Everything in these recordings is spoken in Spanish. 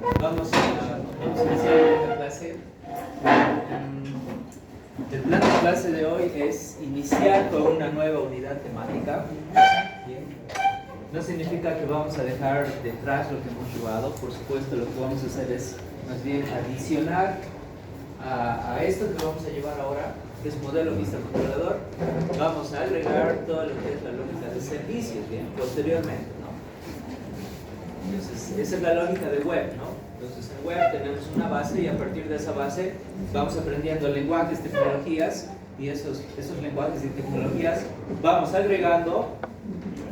Vamos a iniciar esta clase. El plan de clase de hoy es iniciar con una nueva unidad temática. Bien. No significa que vamos a dejar detrás lo que hemos llevado. Por supuesto, lo que vamos a hacer es más bien adicionar a esto que vamos a llevar ahora, que es modelo vista controlador. Vamos a agregar todo lo que es la lógica de servicios, bien, posteriormente, ¿no? Entonces, esa es la lógica de web, ¿no? Entonces, en web tenemos una base y a partir de esa base vamos aprendiendo lenguajes, tecnologías, y esos lenguajes y tecnologías vamos agregando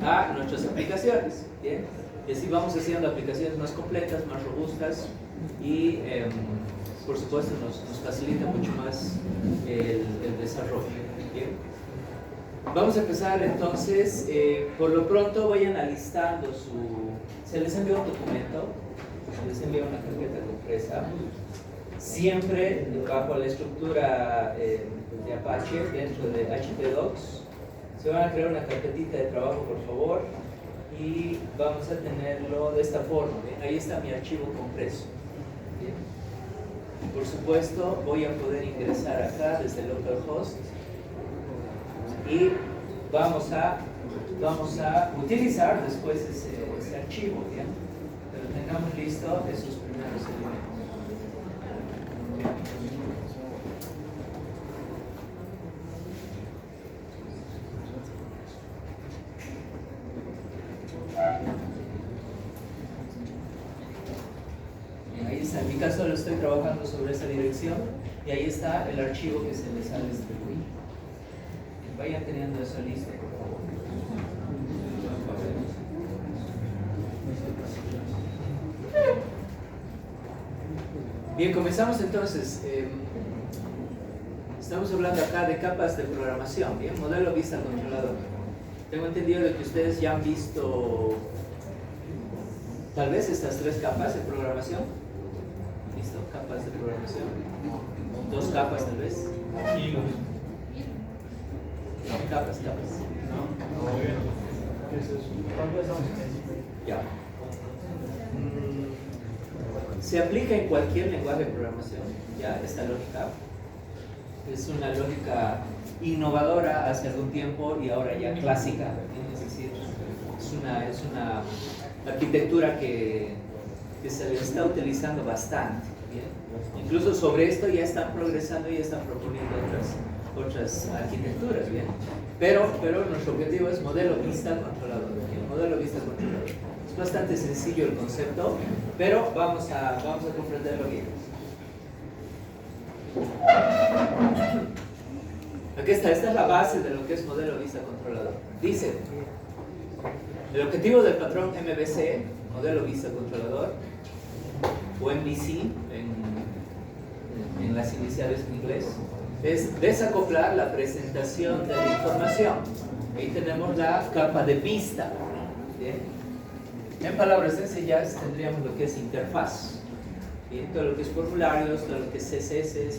a nuestras aplicaciones, ¿bien? Y así vamos haciendo aplicaciones más completas, más robustas y, por supuesto, nos facilita mucho más el desarrollo, ¿bien? Vamos a empezar entonces. Por lo pronto vayan alistando se les envió un documento, se les envía una carpeta compresa, siempre bajo la estructura de Apache dentro de htdocs. Se van a crear una carpetita de trabajo, por favor, y vamos a tenerlo de esta forma, ¿bien? Ahí está mi archivo compreso, ¿bien? Por supuesto, voy a poder ingresar acá desde localhost y vamos a utilizar después ese archivo, ¿bien? Pero tengamos listo esos primeros elementos. Bien, ahí está. En mi caso lo estoy trabajando sobre esa dirección y ahí está el archivo que se les ha distribuido. Vayan teniendo eso listo, por favor. Bien, comenzamos entonces. Estamos hablando acá de capas de programación, bien, modelo vista controlador. Tengo entendido de que ustedes ya han visto tal vez estas tres capas de programación. ¿Listo? Capas de programación. Dos capas tal vez. No, capas. Ya. Se aplica en cualquier lenguaje de programación, ya, esta lógica. Es una lógica innovadora hace algún tiempo y ahora ya clásica, es decir, es una arquitectura que se le está utilizando bastante, ¿bien? Incluso sobre esto ya están progresando y ya están proponiendo otras arquitecturas, ¿bien? Pero nuestro objetivo es modelo vista controlador, ¿bien? Modelo vista controlador. Es bastante sencillo el concepto, pero vamos a comprenderlo bien. Aquí está, esta es la base de lo que es modelo vista controlador. Dice, el objetivo del patrón MVC, modelo vista controlador, o MVC en las iniciales en inglés, es desacoplar la presentación de la información. Ahí tenemos la capa de vista, ¿bien? En palabras sencillas tendríamos lo que es interfaz, ¿bien? Todo lo que es formularios, todo lo que es CSS,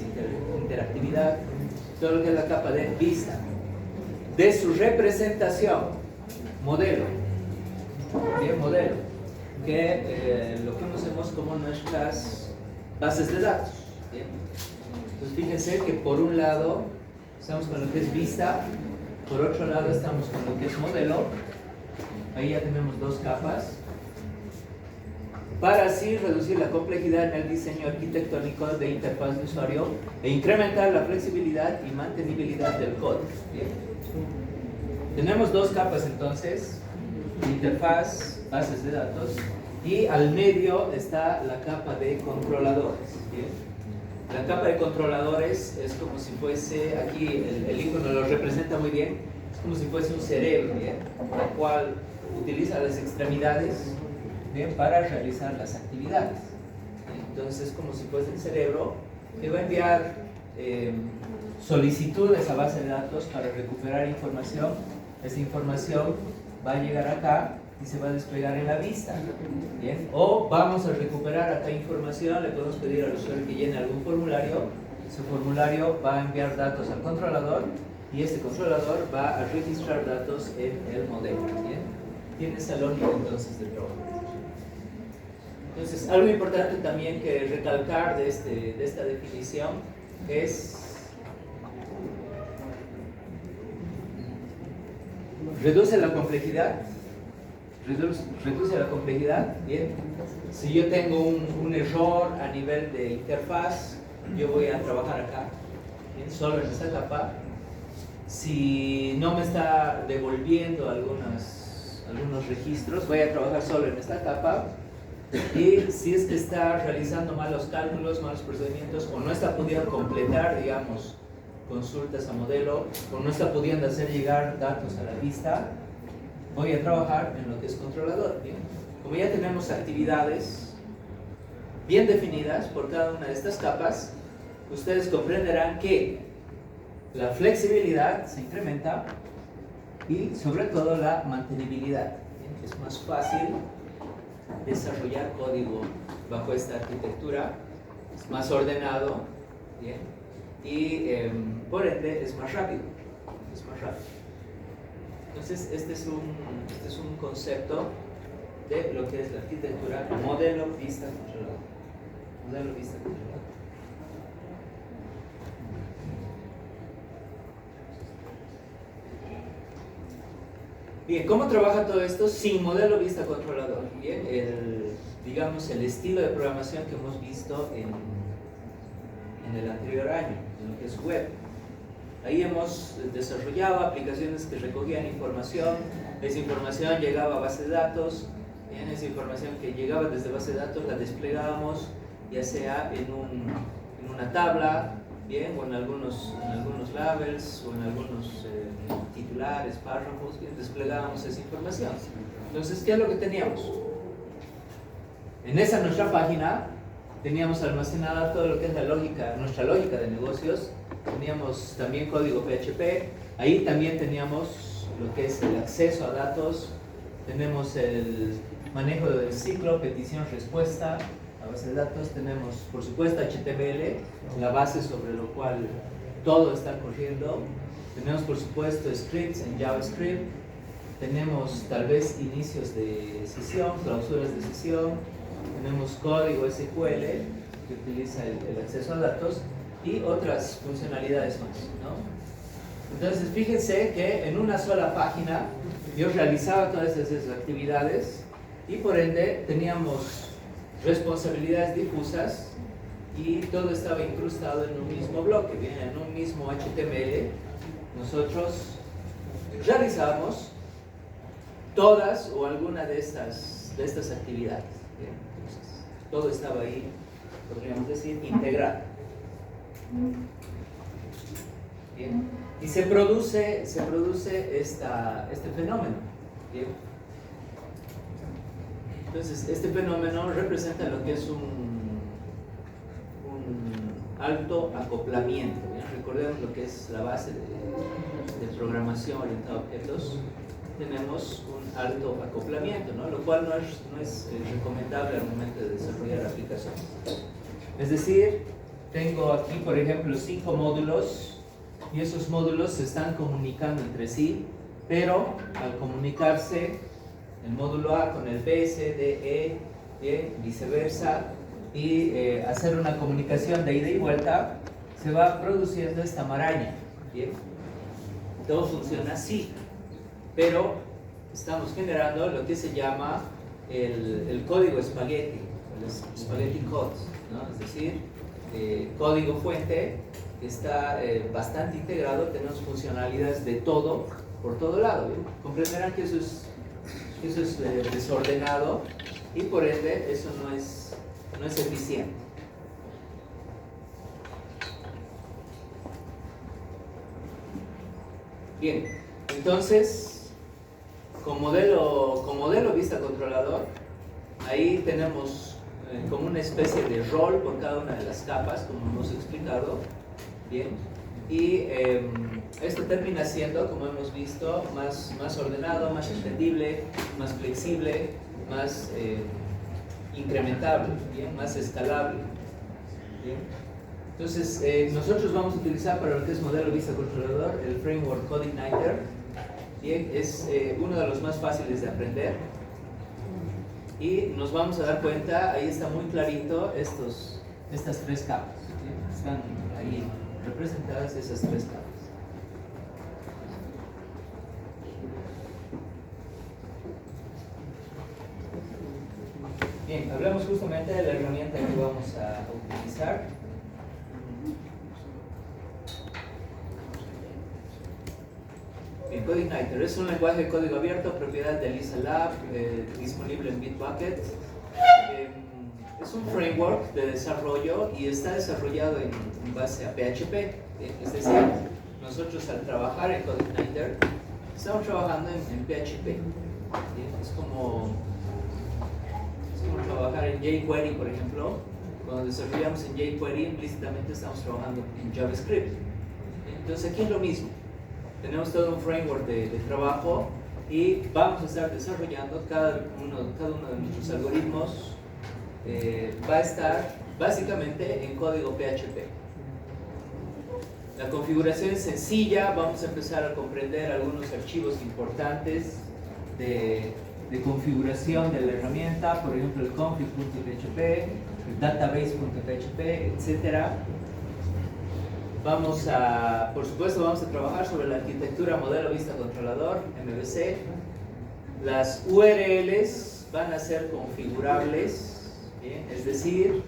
interactividad, todo lo que es la capa de vista. De su representación, modelo, bien, modelo, que lo conocemos como nuestras bases de datos, ¿bien? Entonces fíjense que por un lado estamos con lo que es vista, por otro lado estamos con lo que es modelo. Ahí ya tenemos dos capas, para así reducir la complejidad en el diseño arquitectónico de interfaz de usuario e incrementar la flexibilidad y mantenibilidad del código. Bien. Tenemos dos capas entonces, interfaz, bases de datos, y al medio está la capa de controladores. Bien. La capa de controladores es como si fuese, aquí el icono lo representa muy bien, es como si fuese un cerebro, ¿bien? La cual utiliza las extremidades, ¿bien?, para realizar las actividades. Entonces, como si fuese el cerebro que va a enviar solicitudes a base de datos para recuperar información. Esa información va a llegar acá y se va a desplegar en la vista, ¿bien? O vamos a recuperar acá información, le podemos pedir al usuario que llene algún formulario. Ese formulario va a enviar datos al controlador y este controlador va a registrar datos en el modelo, ¿bien? Tiene esa lógica entonces de trabajo. Entonces, algo importante también que recalcar de esta definición es reduce la complejidad. Reduce la complejidad, bien. Si yo tengo un error a nivel de interfaz, yo voy a trabajar acá, bien, solo en esta capa. Si no me está devolviendo algunos registros, voy a trabajar solo en esta capa. Y si es que está realizando malos cálculos, malos procedimientos, o no está pudiendo completar, digamos, consultas a modelo, o no está pudiendo hacer llegar datos a la vista, voy a trabajar en lo que es controlador. ¿Bien? Como ya tenemos actividades bien definidas por cada una de estas capas, ustedes comprenderán que la flexibilidad se incrementa y sobre todo la mantenibilidad. ¿Bien? Es más fácil desarrollar código bajo esta arquitectura, es más ordenado, ¿bien? Y por ende es más rápido. Entonces este es un concepto de lo que es la arquitectura modelo vista controlador. Modelo vista controlador. Bien, ¿cómo trabaja todo esto sin modelo vista controlador? Bien, digamos el estilo de programación que hemos visto en el anterior año, en lo que es web. Ahí hemos desarrollado aplicaciones que recogían información, esa información llegaba a base de datos, bien, esa información que llegaba desde base de datos la desplegábamos ya sea en una tabla, bien, o en algunos labels, o en algunos titulares, párrafos, bien, desplegábamos esa información. Entonces, ¿qué es lo que teníamos? En esa nuestra página teníamos almacenada todo lo que es nuestra lógica de negocios. Teníamos también código PHP, ahí también teníamos lo que es el acceso a datos, tenemos el manejo del ciclo, petición-respuesta a base de datos, tenemos por supuesto HTML, la base sobre lo cual todo está corriendo, tenemos por supuesto scripts en JavaScript, tenemos tal vez inicios de sesión, clausuras de sesión, tenemos código SQL que utiliza el acceso a datos y otras funcionalidades más, ¿no? Entonces fíjense que en una sola página yo realizaba todas esas actividades y por ende teníamos responsabilidades difusas y todo estaba incrustado en un mismo bloque, bien, en un mismo HTML. Nosotros realizamos todas o alguna de estas actividades, bien. Entonces, todo estaba ahí, podríamos decir, integrado. Bien. Y se produce este fenómeno. Bien. Entonces, este fenómeno representa lo que es un alto acoplamiento. ¿Bien? Recordemos lo que es la base de programación orientada a objetos. Tenemos un alto acoplamiento, ¿no? Lo cual no es recomendable al momento de desarrollar aplicaciones. Es decir, tengo aquí, por ejemplo, 5 módulos y esos módulos se están comunicando entre sí, pero al comunicarse el módulo A con el B, C, D, E, viceversa, y hacer una comunicación de ida y vuelta, se va produciendo esta maraña. ¿Bien? Todo funciona así, pero estamos generando lo que se llama el código espagueti, el spaghetti code, ¿no? Es decir, código fuente que está bastante integrado, tenemos funcionalidades de todo, por todo lado. ¿Bien? Comprenderán que eso es desordenado y por ende eso no es eficiente. Bien, entonces con modelo vista controlador, ahí tenemos como una especie de rol por cada una de las capas, como hemos explicado. Bien, y esto termina siendo, como hemos visto, más ordenado, más entendible, más flexible, más incrementable, ¿bien? Más escalable. ¿Bien? Entonces, nosotros vamos a utilizar para lo que es modelo vista controlador el framework CodeIgniter. Bien, es uno de los más fáciles de aprender. y nos vamos a dar cuenta, ahí está muy clarito estas tres capas. ¿Sí? Están ahí representadas esas tres capas. Bien, hablamos justamente de la herramienta que vamos a utilizar. Bien, CodeIgniter es un lenguaje de código abierto, propiedad de Lisa Lab, disponible en Bitbucket. Es un framework de desarrollo y está desarrollado en base a PHP. Es decir, nosotros al trabajar en CodeIgniter estamos trabajando en PHP. Es como trabajar en jQuery, por ejemplo. Cuando desarrollamos en jQuery, implícitamente estamos trabajando en JavaScript. Entonces aquí es lo mismo. Tenemos todo un framework de trabajo y vamos a estar desarrollando cada uno de nuestros algoritmos. Va a estar básicamente en código PHP. La configuración es sencilla. Vamos a empezar a comprender algunos archivos importantes de configuración de la herramienta, por ejemplo el config.php, el database.php, etc. Por supuesto, vamos a trabajar sobre la arquitectura modelo vista controlador, MVC. Las URLs van a ser configurables, ¿bien? Es decir,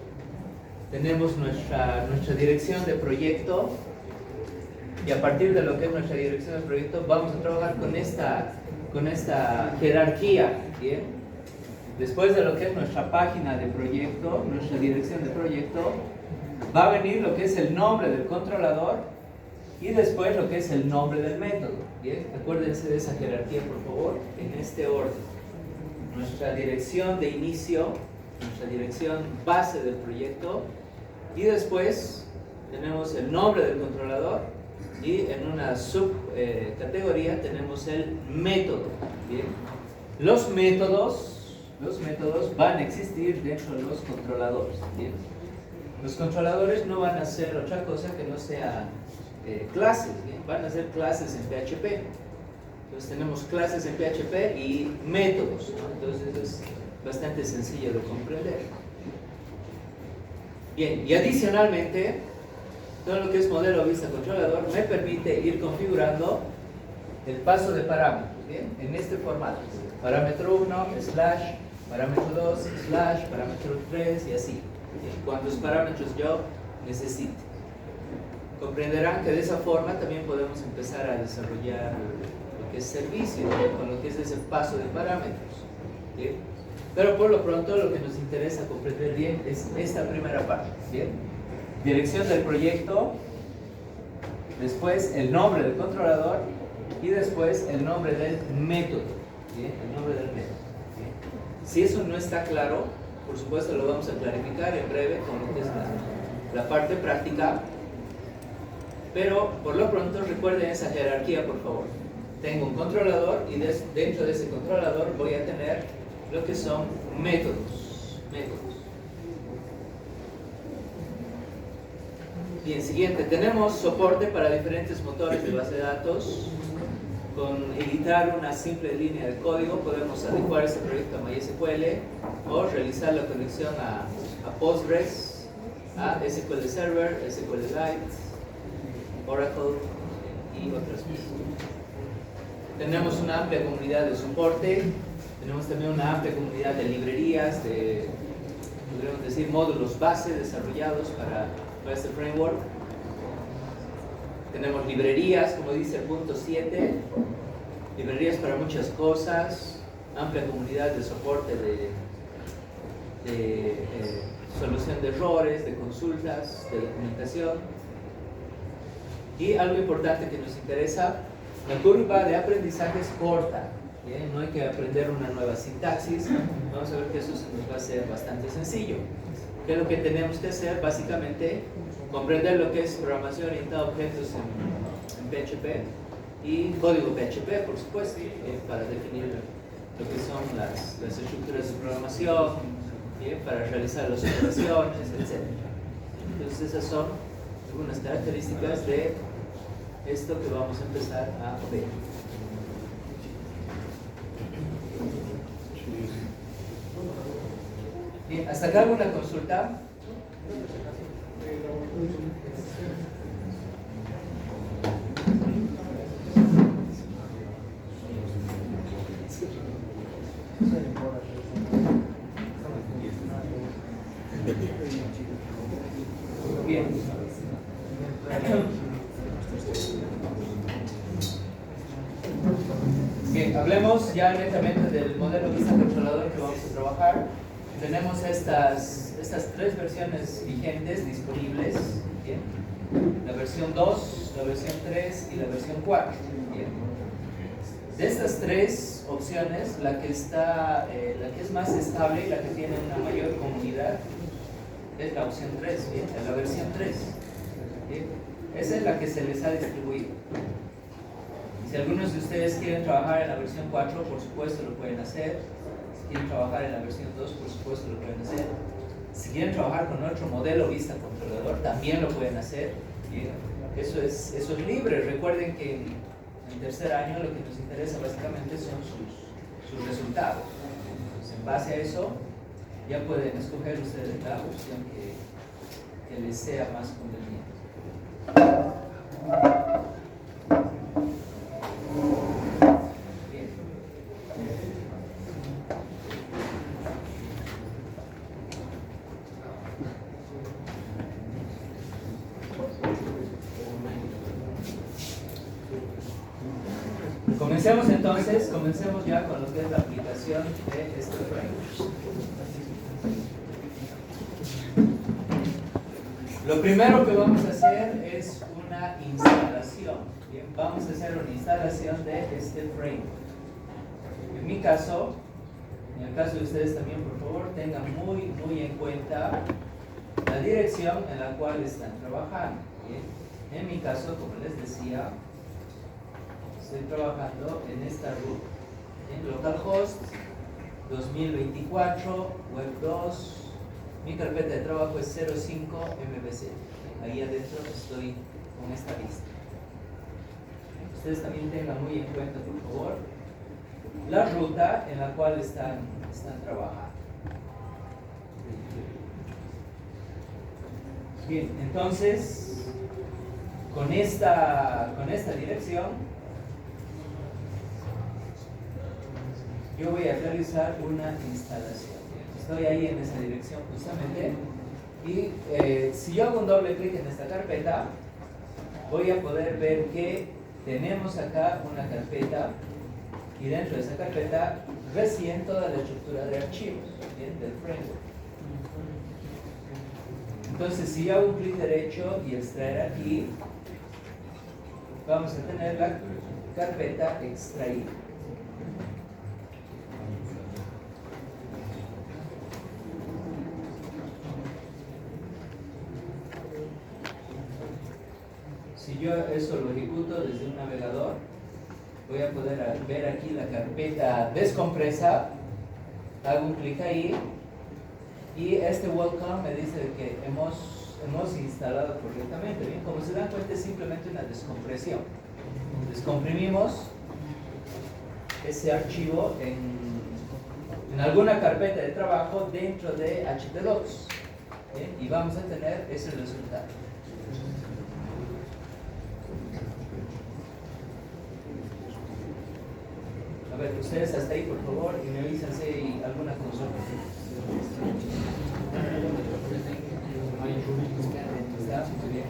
tenemos nuestra dirección de proyecto y a partir de lo que es nuestra dirección de proyecto vamos a trabajar con esta jerarquía, ¿bien? Después de lo que es nuestra página de proyecto, nuestra dirección de proyecto, va a venir lo que es el nombre del controlador y después lo que es el nombre del método, ¿bien? Acuérdense de esa jerarquía, por favor, en este orden. Nuestra dirección de inicio, nuestra dirección base del proyecto y después tenemos el nombre del controlador y en una subcategoría tenemos el método, ¿bien? Los métodos van a existir dentro de los controladores, ¿bien? Los controladores no van a ser otra cosa que no sea clases, ¿bien? Van a ser clases en PHP. Entonces tenemos clases en PHP y métodos, ¿no? Entonces es bastante sencillo de comprender. Bien, y adicionalmente, todo lo que es modelo vista controlador me permite ir configurando el paso de parámetros, ¿bien? En este formato. Parámetro 1, slash, parámetro 2, slash, parámetro 3 y así. ¿Bien? Cuántos parámetros yo necesite. Comprenderán que de esa forma también podemos empezar a desarrollar lo que es servicio, ¿bien? Con lo que es ese paso de parámetros, ¿bien? Pero por lo pronto lo que nos interesa comprender bien es esta primera parte, ¿bien? Dirección del proyecto, después el nombre del controlador y después el nombre del método, ¿bien? El nombre del método, ¿bien? Si eso no está claro, por supuesto lo vamos a clarificar en breve con lo que es la parte práctica, pero por lo pronto recuerden esa jerarquía, por favor. Tengo un controlador y dentro de ese controlador voy a tener lo que son métodos. Bien, siguiente, tenemos soporte para diferentes motores de base de datos. Con editar una simple línea de código podemos adecuar este proyecto a MySQL o realizar la conexión a Postgres, a SQL Server, SQLite, Oracle y otras cosas. Tenemos una amplia comunidad de soporte, tenemos también una amplia comunidad de librerías, podríamos decir módulos base desarrollados para este framework. Tenemos librerías, como dice el punto 7, librerías para muchas cosas, amplia comunidad de soporte de solución de errores, de consultas, de documentación. Y algo importante que nos interesa, la curva de aprendizaje es corta, ¿bien? No hay que aprender una nueva sintaxis. Vamos a ver que eso nos va a ser bastante sencillo. ¿Qué es lo que tenemos que hacer? Básicamente, comprender lo que es programación orientada a objetos en PHP y código PHP, por supuesto, para definir lo que son las estructuras de programación, ¿bien? Para realizar las operaciones, etc. Entonces, esas son algunas características de esto que vamos a empezar a ver. ¿Hasta acá alguna consulta? Bien. Bien, hablemos ya netamente del modelo vista controlador que vamos a trabajar. Tenemos estas tres versiones vigentes disponibles. Bien. La versión 2, la versión 3 y la versión 4. Bien. De estas tres opciones, la que es más estable y la que tiene una mayor comunidad es la opción 3, ¿bien? La versión 3. ¿Bien? Esa es la que se les ha distribuido. Si algunos de ustedes quieren trabajar en la versión 4, por supuesto lo pueden hacer. Si quieren trabajar en la versión 2, por supuesto lo pueden hacer. Si quieren trabajar con otro modelo vista controlador, también lo pueden hacer. ¿Bien? Eso es libre. Recuerden que en tercer año lo que nos interesa básicamente son sus resultados. Entonces, en base a eso, ya pueden escoger ustedes la opción que les sea más conveniente. Bien. Comencemos ya con lo que es la aplicación de este framework. Lo primero que vamos a hacer es una instalación. Bien, vamos a hacer una instalación de este framework. En mi caso, en el caso de ustedes también, por favor, tengan muy en cuenta la dirección en la cual están trabajando. Bien, en mi caso, como les decía, estoy trabajando en esta root, en localhost 2024, web 2. Mi carpeta de trabajo es 05 MVC. Ahí adentro estoy con esta lista. Ustedes también tengan muy en cuenta, por favor, la ruta en la cual están trabajando. Bien, entonces, con esta dirección, yo voy a realizar una instalación. Estoy ahí en esa dirección justamente. Y si yo hago un doble clic en esta carpeta, voy a poder ver que tenemos acá una carpeta y dentro de esa carpeta recién toda la estructura de archivos, ¿bien? Del framework. Entonces, si yo hago un clic derecho y extraer aquí, vamos a tener la carpeta extraída. Si yo eso lo ejecuto desde un navegador, voy a poder ver aquí la carpeta descompresa, hago un clic ahí y este welcome me dice que hemos instalado correctamente. Bien, como se dan cuenta, es simplemente una descompresión. Descomprimimos ese archivo en alguna carpeta de trabajo dentro de htdocs, ¿bien? Y vamos a tener ese resultado. A ver, ustedes hasta ahí, por favor, y me avisan si hay alguna consulta. ¿Está? Muy bien.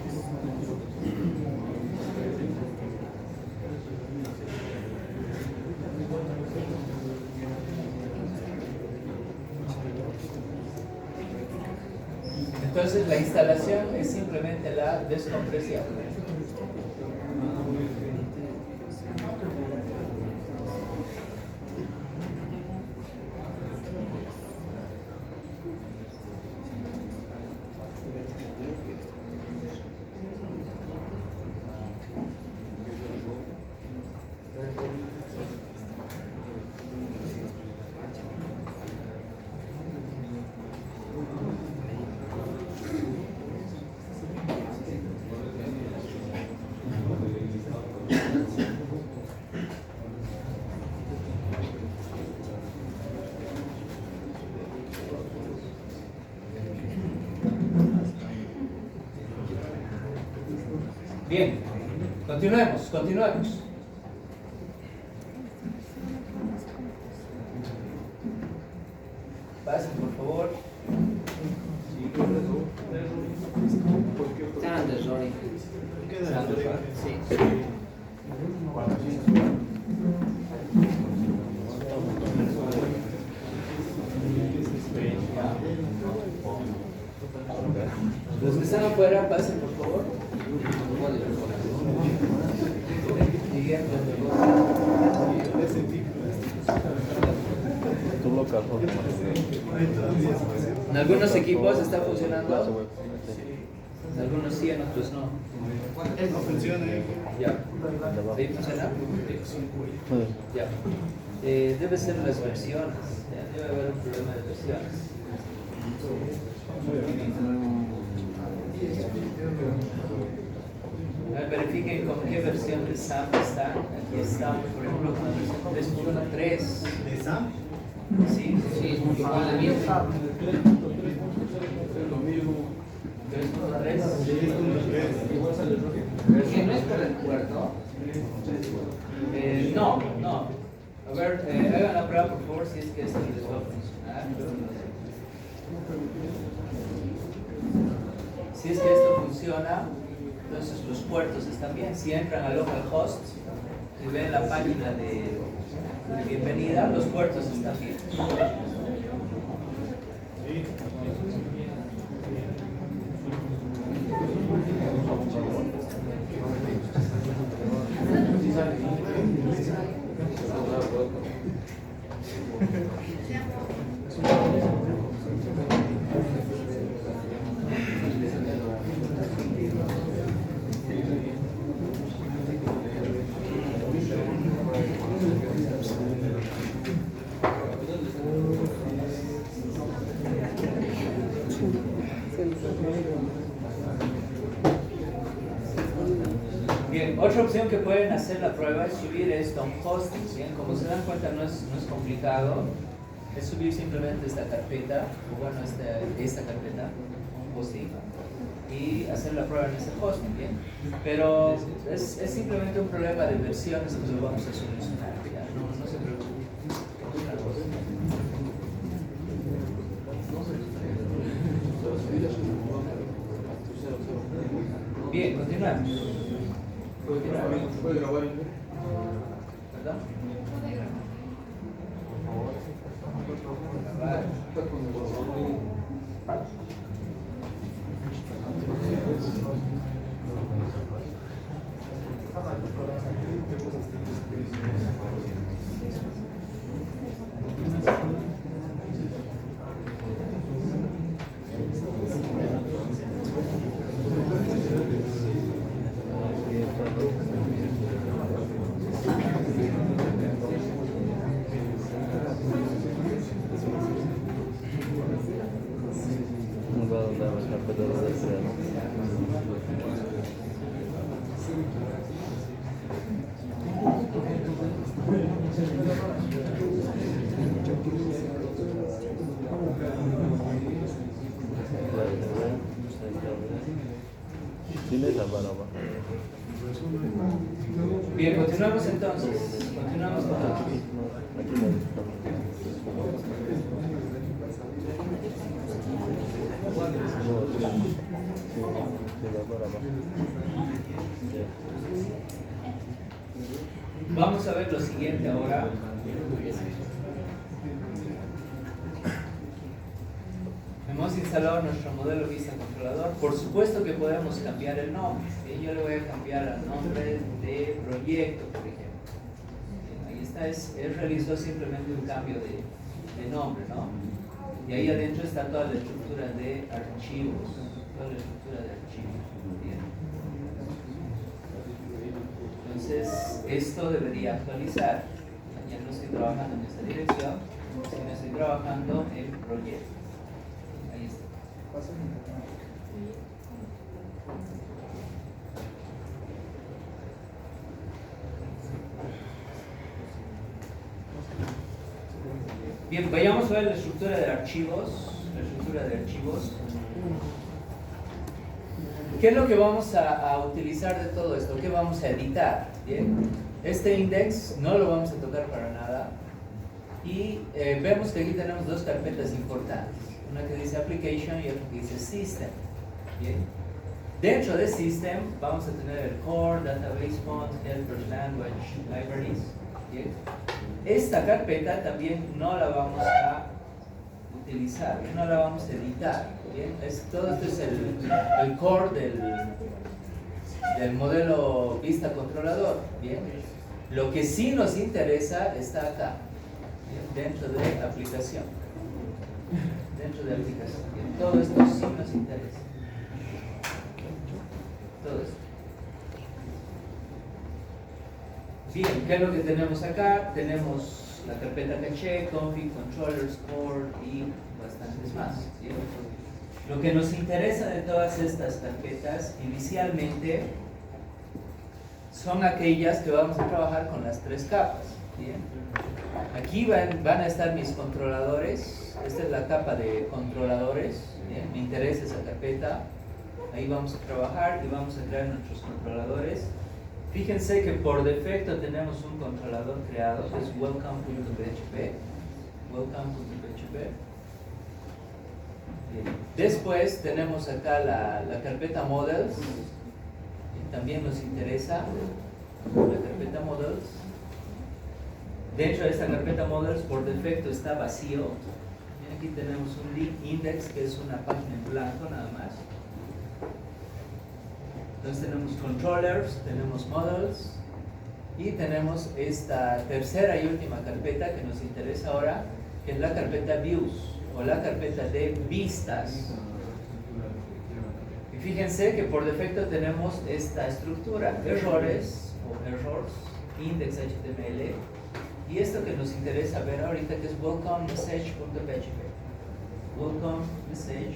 Entonces, la instalación es simplemente la descompresión. Bien, continuemos. Pasen, por favor. Sanders, Ronnie. Sanders, sí. Los que están afuera, pasen, por favor. En algunos equipos está funcionando. En algunos sí, en otros no. No funciona. Ya. ¿Ahí funciona? Ya. Debe ser las versiones. Debe haber un problema de versiones. Verifiquen con qué versión de SAM están. Aquí estamos, por ejemplo, con la versión 3.3. ¿De SAM? Sí, igual de bien. 3.3. ¿Que no es por el puerto? No. A ver, hagan la prueba, por favor, si es que esto les va a funcionar. Si es que esto funciona, entonces los puertos están bien. Si entran a localhost y ven la página de bienvenida, los puertos están bien. Bien, otra opción que pueden hacer la prueba es subir esto a un hosting. Bien, como se dan cuenta no es complicado, es subir simplemente esta carpeta, o bueno, esta carpeta, hosting, y hacer la prueba en ese hosting. Bien, pero es simplemente un problema de versiones que lo vamos a solucionar. ¿Ya? No se preocupen. Bien, continuamos. ¿Puede grabar? ¿Perdón? Bien, continuamos entonces. Continuamos entonces. Vamos a ver lo siguiente ahora. Hemos instalado nuestro modelo Vista Controlador. Por supuesto que podemos cambiar el nombre. Yo le voy a cambiar al nombre de proyecto, por ejemplo. Ahí está, él realizó simplemente un cambio de nombre, ¿no? Y ahí adentro está toda la estructura de archivos. Bien. Entonces, esto debería actualizar. Ya no estoy trabajando en esta dirección, sino estoy trabajando en proyecto. Ahí está. Bien, vayamos a ver la estructura de archivos. ¿Qué es lo que vamos a utilizar de todo esto? ¿Qué vamos a editar? ¿Bien? Este index no lo vamos a tocar para nada. Y vemos que aquí tenemos dos carpetas importantes. Una que dice Application y otra que dice System. ¿Bien? Dentro de System vamos a tener el Core, Database Fonts, Helpers, Language, Libraries. ¿Bien? Esta carpeta también no la vamos a utilizar, no la vamos a editar. ¿Bien? Todo esto es el core del modelo vista controlador. ¿Bien? Lo que sí nos interesa está acá, ¿bien? Dentro de aplicación. Dentro de aplicación. ¿Bien? Todo esto sí nos interesa. Todo esto. Bien, ¿qué es lo que tenemos acá? Tenemos la carpeta caché, config, controllers, core y bastantes más. ¿Bien? Lo que nos interesa de todas estas carpetas inicialmente son aquellas que vamos a trabajar con las tres capas. ¿Bien? Aquí van a estar mis controladores. Esta es la capa de controladores. ¿Bien? Me interesa esa carpeta. Ahí vamos a trabajar y vamos a crear nuestros controladores. Fíjense que por defecto tenemos un controlador creado que es welcome.php. Welcome.php. Después tenemos acá la carpeta models. También nos interesa la carpeta models. Dentro de esta carpeta models por defecto está vacío. Y aquí tenemos un index que es una página en blanco nada más. Entonces tenemos controllers, tenemos models y tenemos esta tercera y última carpeta que nos interesa ahora, que es la carpeta views o la carpeta de vistas. Y fíjense que por defecto tenemos esta estructura, errores o errors, index.html, y esto que nos interesa ver ahorita que es welcome message.php. Welcome message.php.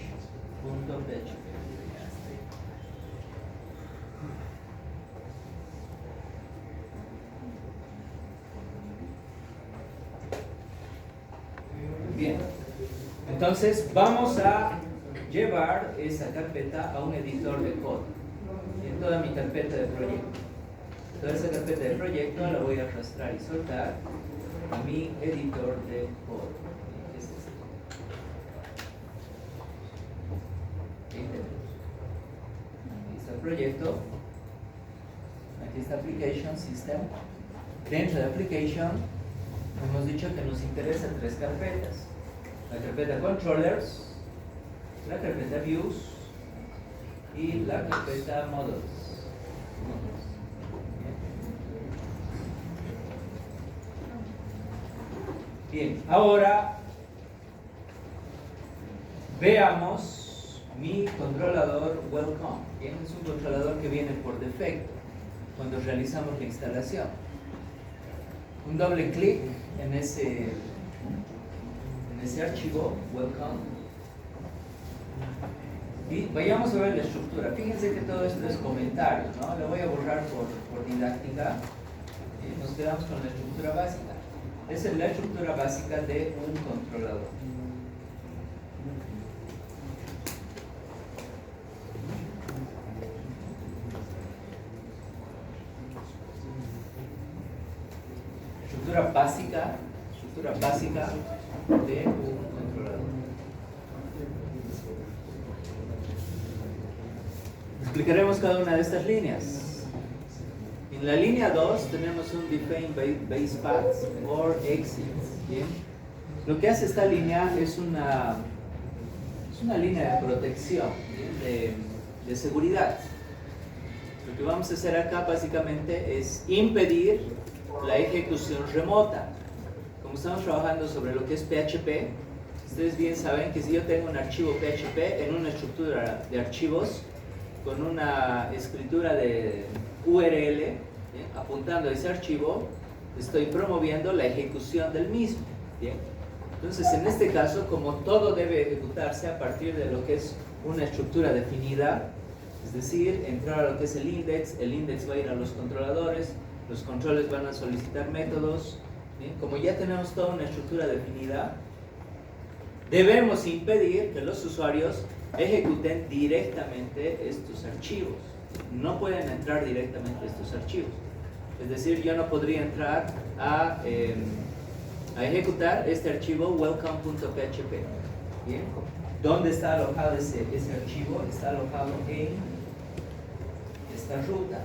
Bien, entonces vamos a llevar esa carpeta a un editor de código. En toda mi carpeta de proyecto. Toda esa carpeta de proyecto la voy a arrastrar y soltar a mi editor de código. Este es aquí está el proyecto. Aquí está Application System. Dentro de Application hemos dicho que nos interesan tres carpetas. La carpeta Controllers, la carpeta Views y la carpeta Models. Bien, ahora veamos mi controlador Welcome. Bien, es un controlador que viene por defecto cuando realizamos la instalación. Un doble clic en ese archivo, welcome, y vayamos a ver la estructura. Fíjense que todo esto es comentarios, ¿no? Lo voy a borrar por didáctica y nos quedamos con la estructura básica. Esa es la estructura básica de un controlador. Estructura básica de un controlador. Explicaremos cada una de estas líneas. En la línea 2 tenemos un define base paths or exits. ¿Bien? Lo que hace esta línea es una línea de protección, de seguridad. Lo que vamos a hacer acá básicamente es impedir la ejecución remota. Como estamos trabajando sobre lo que es PHP, ustedes bien saben que si yo tengo un archivo PHP en una estructura de archivos con una escritura de URL, ¿bien? Apuntando a ese archivo, estoy promoviendo la ejecución del mismo. ¿Bien? Entonces, en este caso, como todo debe ejecutarse a partir de lo que es una estructura definida, es decir, entrar a lo que es el index va a ir a los controladores van a solicitar métodos. ¿Bien? Como ya tenemos toda una estructura definida, debemos impedir que los usuarios ejecuten directamente estos archivos. No pueden entrar directamente a estos archivos. Es decir, yo no podría entrar a ejecutar este archivo welcome.php. ¿Bien? ¿Dónde está alojado ese archivo? Está alojado en esta ruta.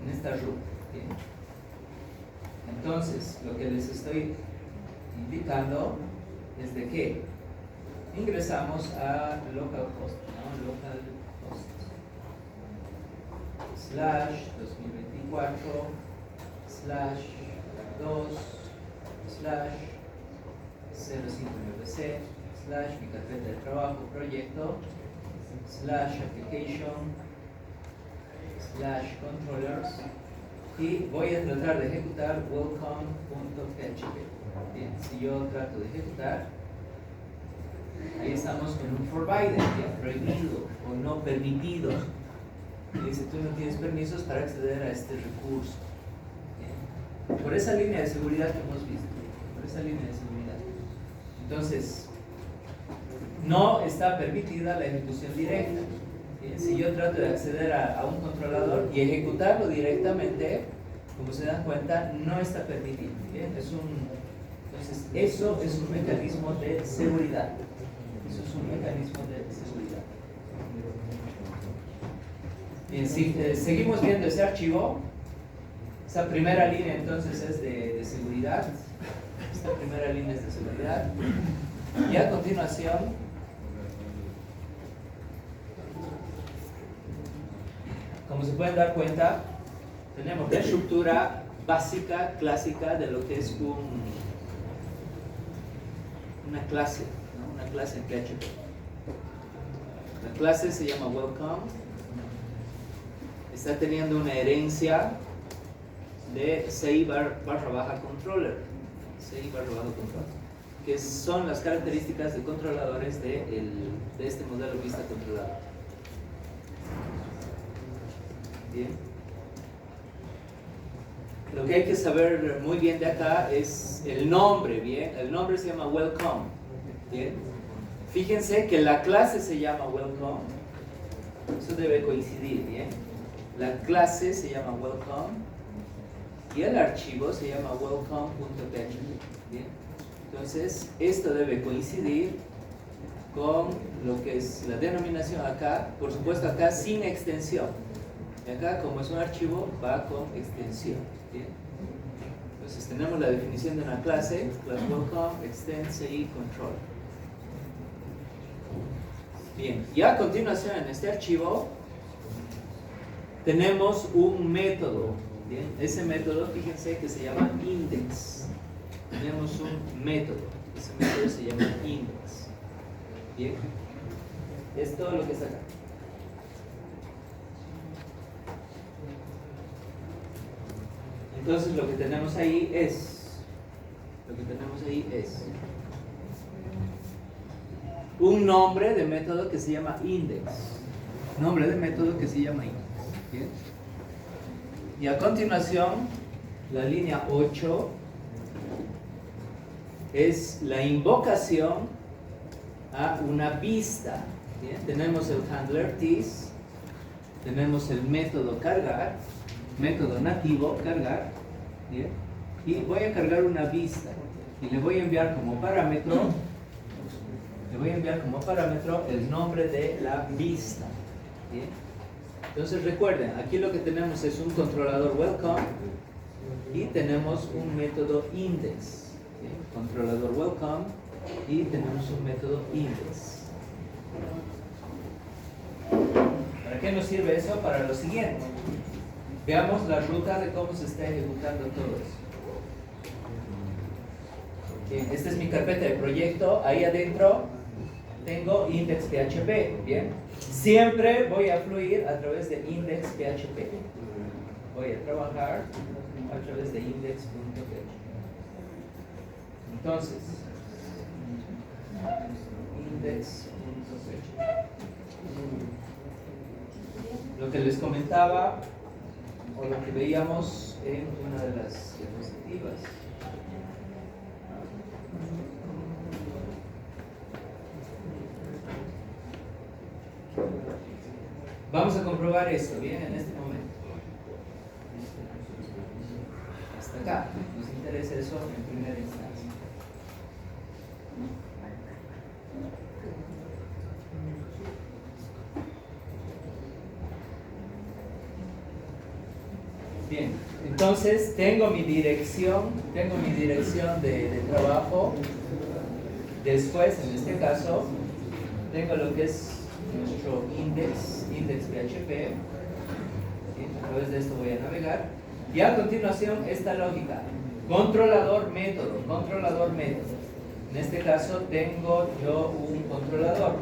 En esta ruta. ¿Bien? Entonces, lo que les estoy indicando es de que ingresamos a localhost, ¿no? Localhost /2024 /2 /059c / mi carpeta de trabajo, proyecto /application /controllers, y voy a tratar de ejecutar welcome.php. Bien, si yo trato de ejecutar, ahí estamos con un forbidden, ¿bien? Prohibido o no permitido. Y dice, tú no tienes permisos para acceder a este recurso. ¿Bien? Por esa línea de seguridad que hemos visto. Por esa línea de seguridad. Entonces, no está permitida la ejecución directa. Bien, si yo trato de acceder a un controlador y ejecutarlo directamente, como se dan cuenta, no está permitido. Bien, entonces, eso es un mecanismo de seguridad. Eso es un mecanismo de seguridad. Bien, si seguimos viendo ese archivo, esa primera línea entonces es de seguridad. Esta primera línea es de seguridad. Y a continuación, como se pueden dar cuenta, tenemos la estructura básica, clásica de lo que es una clase, ¿no? Una clase en PHP. La clase se llama welcome. Está teniendo una herencia de CI/controller, que son las características de controladores de este modelo vista controlador. Bien. Lo que hay que saber muy bien de acá es el nombre, ¿bien? El nombre se llama welcome, ¿bien? Fíjense que la clase se llama welcome. Eso debe coincidir, ¿bien? La clase se llama welcome y el archivo se llama welcome.php, ¿bien? Entonces, esto debe coincidir con lo que es la denominación acá, por supuesto acá sin extensión. Y acá, como es un archivo, va con extensión. ¿Bien? Entonces tenemos la definición de una clase, class welcome, extend, CI, control. Bien, y a continuación en este archivo tenemos un método. Bien, ese método, fíjense que se llama index. Tenemos un método, ese método se llama index. Bien, es todo lo que está acá. Entonces lo que tenemos ahí es un nombre de método que se llama index. Nombre de método que se llama index. ¿Bien? Y a continuación, la línea 8 es la invocación a una vista. ¿Bien? Tenemos el handler this, tenemos el método cargar, método nativo cargar, ¿bien? Y voy a cargar una vista y le voy a enviar como parámetro el nombre de la vista, ¿bien? Entonces recuerden, aquí lo que tenemos es un controlador welcome y tenemos un método index, ¿bien? Controlador welcome y tenemos un método index. ¿Para qué nos sirve eso? Para lo siguiente. Veamos la ruta de cómo se está ejecutando todo eso. Bien, esta es mi carpeta de proyecto. Ahí adentro tengo index.php. Bien, siempre voy a fluir a través de index.php. Voy a trabajar a través de index.php. Entonces, index.php. Lo que les comentaba, o lo que veíamos en una de las diapositivas. Vamos a comprobar esto, bien, en este momento. Hasta acá, nos interesa eso en primera instancia. Bien, entonces tengo mi dirección de trabajo. Después, en este caso, tengo lo que es nuestro index PHP. A través de esto voy a navegar. Y a continuación, esta lógica. Controlador método. En este caso, tengo yo un controlador.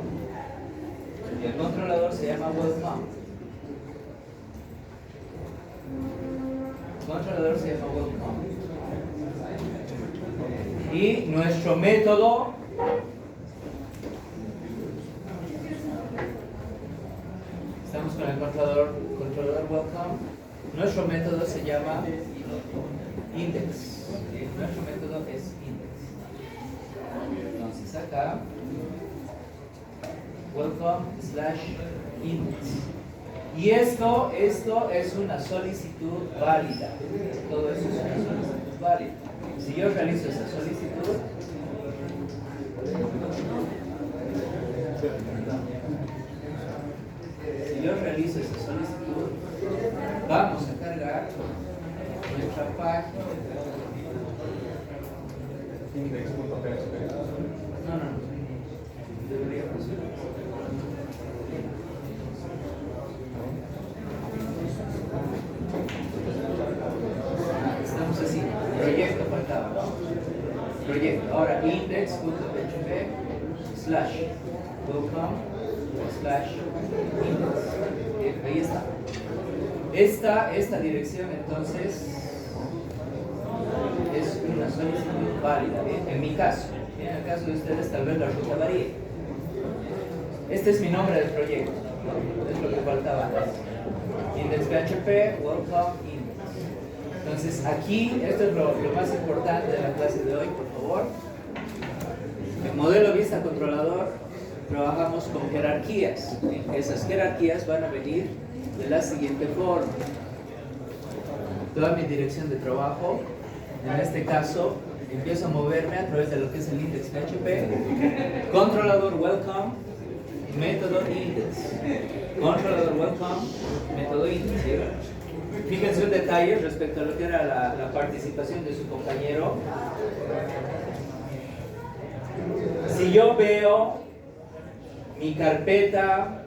Y el controlador se llama welcome. Y nuestro método estamos con el controlador welcome. Nuestro método se llama index. Nuestro método es index. Entonces acá welcome/index. Y esto es una solicitud válida. Todo eso es una solicitud válida. Si yo realizo esa solicitud, vamos a cargar nuestra página. Index.php. No. Debería funcionar. Estamos así. Proyecto faltaba, ¿no? Proyecto. Ahora index.php /welcome/index. Ahí está. Esta dirección entonces es una solicitud válida, ¿bien? En mi caso. En el caso de ustedes tal vez la ruta varíe. Este es mi nombre del proyecto, ¿no? Es lo que faltaba antes. Index.php, welcome, index. Entonces aquí, esto es lo más importante de la clase de hoy, por favor. En modelo vista controlador trabajamos con jerarquías. Esas jerarquías van a venir de la siguiente forma. Toda mi dirección de trabajo, en este caso, empiezo a moverme a través de lo que es el index PHP, controlador welcome, método index, controlador welcome, método index. ¿Sí? Fíjense un detalle respecto a lo que era la participación de su compañero. Si yo veo mi carpeta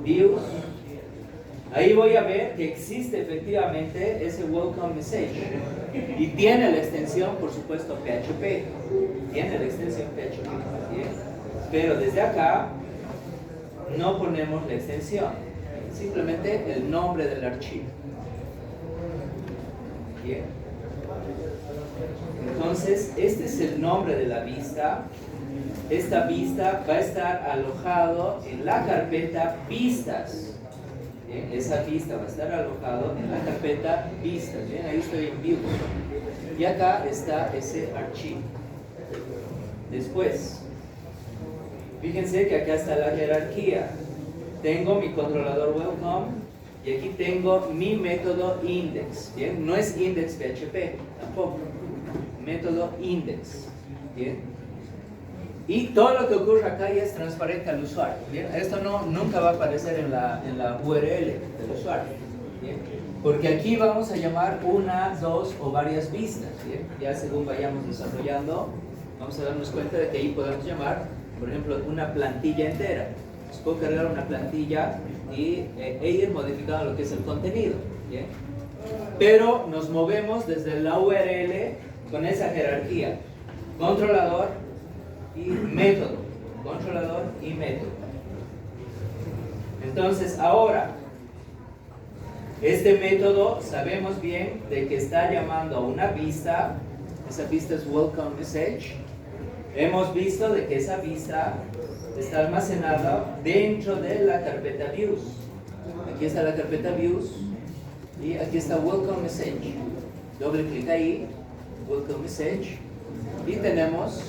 views, ahí voy a ver que existe efectivamente ese welcome message y tiene la extensión, por supuesto, PHP. Tiene la extensión PHP, ¿sí? Pero desde acá no ponemos la extensión, simplemente el nombre del archivo. Bien. Entonces, este es el nombre de la vista. Esta vista va a estar alojado en la carpeta vistas. Bien, esa vista va a estar alojado en la carpeta vistas. Bien, ahí estoy en view. Y acá está ese archivo. Después, fíjense que acá está la jerarquía. Tengo mi controlador welcome y aquí tengo mi método index. Bien, no es index PHP tampoco. Método index. Bien. Y todo lo que ocurre acá ya es transparente al usuario. Bien, esto nunca va a aparecer en la URL del usuario. Bien. Porque aquí vamos a llamar una, dos o varias vistas. Bien. Ya según vayamos desarrollando, vamos a darnos cuenta de que ahí podemos llamar, por ejemplo, una plantilla entera. Puedo cargar una plantilla y ir modificando lo que es el contenido. ¿Bien? Pero nos movemos desde la URL con esa jerarquía. Controlador y método. Controlador y método. Entonces ahora, este método sabemos bien de que está llamando a una vista. Esa vista es welcome message. Hemos visto de que esa vista está almacenada dentro de la carpeta views. Aquí está la carpeta views y aquí está welcome message. Doble clic ahí, welcome message, y tenemos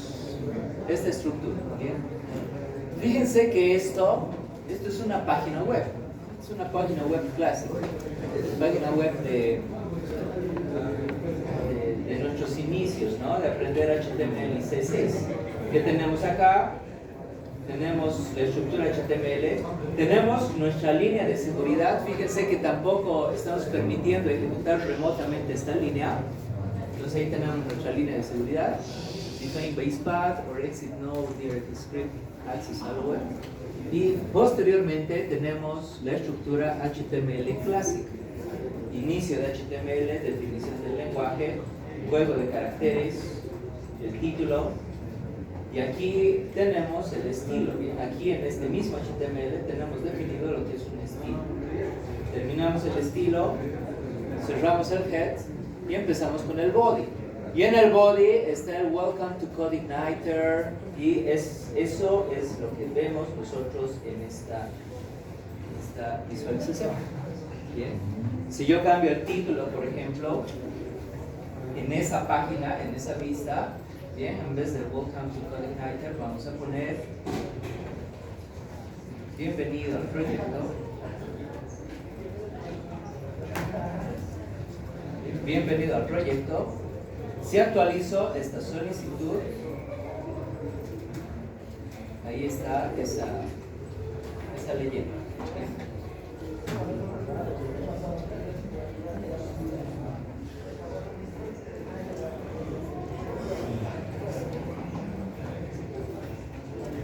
esta estructura. ¿Bien? Fíjense que esto Esto es una página web. Es una página web clásica. Es página web de nuestros inicios, ¿no? De aprender HTML y CSS. ¿Qué tenemos acá? Tenemos la estructura HTML, tenemos nuestra línea de seguridad. Fíjense que tampoco estamos permitiendo ejecutar remotamente esta línea. Entonces ahí tenemos nuestra línea de seguridad. Define base path or exit node direct script access hardware. Y posteriormente tenemos la estructura HTML clásica. Inicio de HTML, definición del lenguaje, juego de caracteres, el título. Y aquí tenemos el estilo. Bien, aquí en este mismo HTML tenemos definido lo que es un estilo. Terminamos el estilo, cerramos el head y empezamos con el body. Y en el body está el Welcome to CodeIgniter y eso es lo que vemos nosotros en esta visualización. Bien. Si yo cambio el título, por ejemplo, en esa página, en esa vista, bien, en vez de Welcome to CodeIgniter vamos a poner bienvenido al proyecto. Bienvenido al proyecto. Si actualizo esta solicitud, ahí está esa leyenda.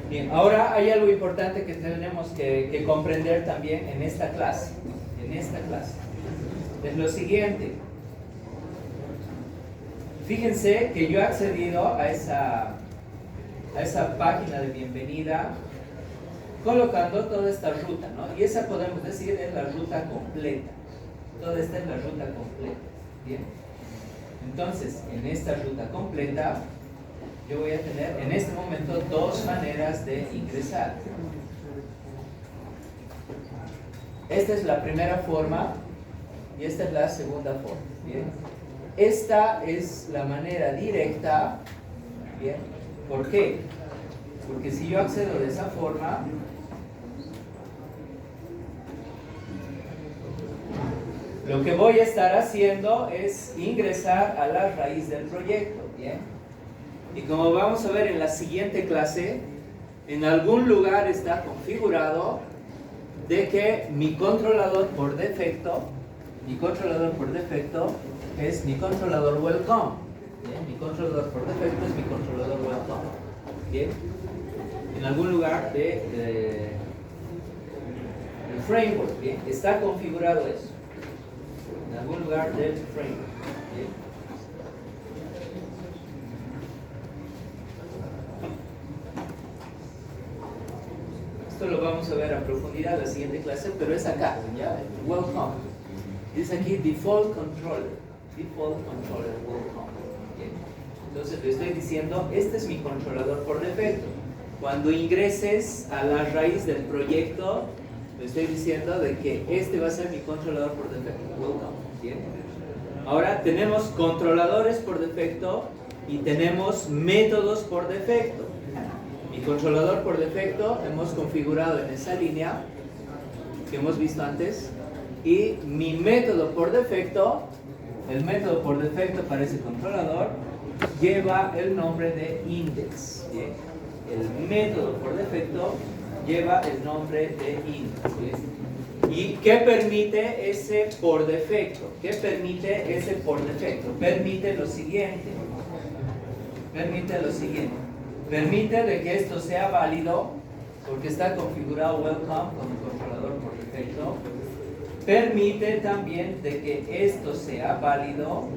Bien, ahora hay algo importante que tenemos que comprender también en esta clase. Es lo siguiente. Fíjense que yo he accedido a esa página de bienvenida colocando toda esta ruta, ¿no? Y esa podemos decir es la ruta completa. Toda esta es la ruta completa. Bien. Entonces, en esta ruta completa, yo voy a tener en este momento dos maneras de ingresar. Esta es la primera forma y esta es la segunda forma. Bien. Esta es la manera directa. Bien. ¿Por qué? Porque si yo accedo de esa forma, lo que voy a estar haciendo es ingresar a la raíz del proyecto. Bien. Y como vamos a ver en la siguiente clase, en algún lugar está configurado de que mi controlador por defecto es mi controlador welcome. Bien, mi controlador por defecto es mi controlador welcome. Bien, en algún lugar del framework, bien, está configurado eso. En algún lugar del framework. Bien. Esto lo vamos a ver a profundidad en la siguiente clase, pero es acá, ¿ya? Welcome. Dice aquí default controller welcome. Bien. Entonces le estoy diciendo, este es mi controlador por defecto. Cuando ingreses a la raíz del proyecto, le estoy diciendo de que este va a ser mi controlador por defecto. Welcome. Bien. Ahora tenemos controladores por defecto y tenemos métodos por defecto. Mi controlador por defecto hemos configurado en esa línea que hemos visto antes. Y mi método por defecto, el método por defecto para ese controlador, lleva el nombre de index. ¿Bien? El método por defecto lleva el nombre de index. ¿Bien? ¿Y qué permite ese por defecto? ¿Qué permite ese por defecto? Permite lo siguiente. Permite de que esto sea válido, porque está configurado welcome como controlador por defecto. Permite también de que esto sea válido,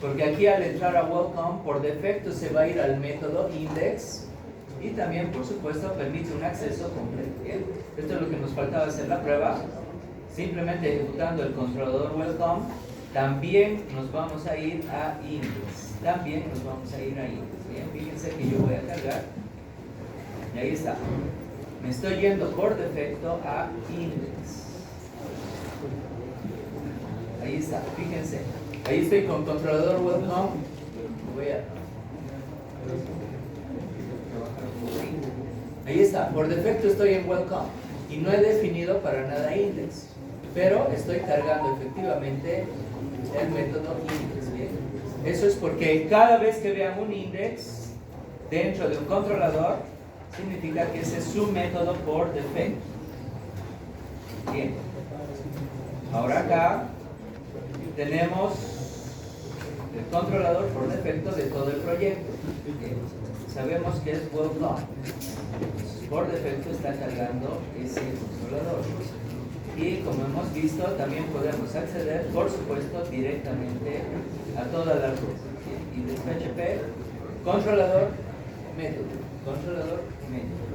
porque aquí al entrar a welcome por defecto se va a ir al método index y también por supuesto permite un acceso completo. ¿Bien? Esto es lo que nos faltaba hacer la prueba. Simplemente ejecutando el controlador welcome también nos vamos a ir a index. Bien, fíjense que yo voy a cargar y ahí está. Me estoy yendo por defecto a index. Ahí está, fíjense. Ahí estoy con controlador welcome. Voy a Ahí está, por defecto estoy en welcome y no he definido para nada index, pero estoy cargando efectivamente el método index. ¿Bien? Eso es porque cada vez que vean un index dentro de un controlador, significa que ese es su método por defecto. Bien. Ahora acá tenemos el controlador por defecto de todo el proyecto. Bien. Sabemos que es well-block. Por defecto está cargando ese controlador. Y como hemos visto, también podemos acceder, por supuesto, directamente a toda la red. Index.php, controlador, método. Controlador, método.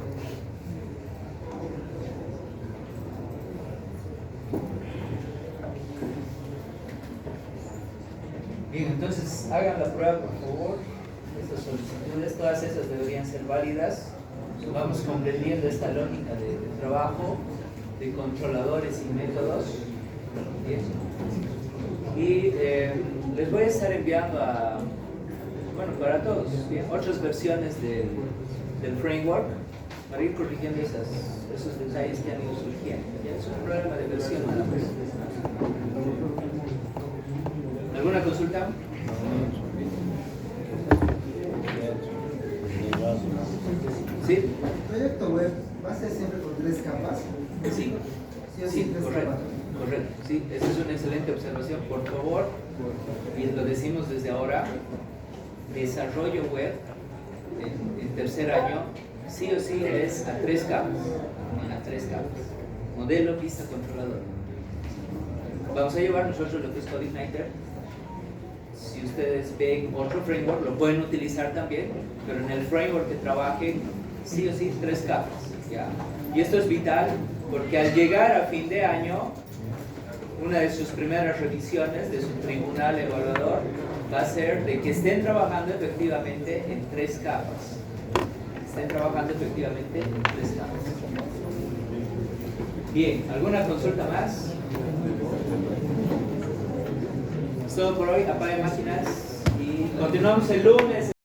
Bien, entonces hagan la prueba, por favor. Estas solicitudes, todas esas deberían ser válidas. Vamos comprendiendo esta lógica de trabajo, de controladores y métodos. Bien. Y les voy a estar enviando para todos, bien, otras versiones del framework para ir corrigiendo esos detalles que han ido surgiendo. ¿Ya? Es un problema de versión nada más. ¿Alguna consulta? ¿Sí? ¿El proyecto web va a ser siempre con 3 capas? Sí. Sí, correcto. Correcto. Sí, esa es una excelente observación. Por favor, y lo decimos desde ahora, desarrollo web en tercer año, sí o sí es a 3 capas. A 3 capas. Modelo, pista, controlador. Vamos a llevar nosotros lo que es CodeIgniter. Si ustedes ven otro framework, lo pueden utilizar también, pero en el framework que trabajen, sí o sí 3 capas. ¿Ya? Y esto es vital porque al llegar a fin de año, una de sus primeras revisiones de su tribunal evaluador va a ser de que estén trabajando efectivamente en 3 capas. Estén trabajando efectivamente en 3 capas. Bien, ¿alguna consulta más? Es todo por hoy, apague máquinas y continuamos el lunes.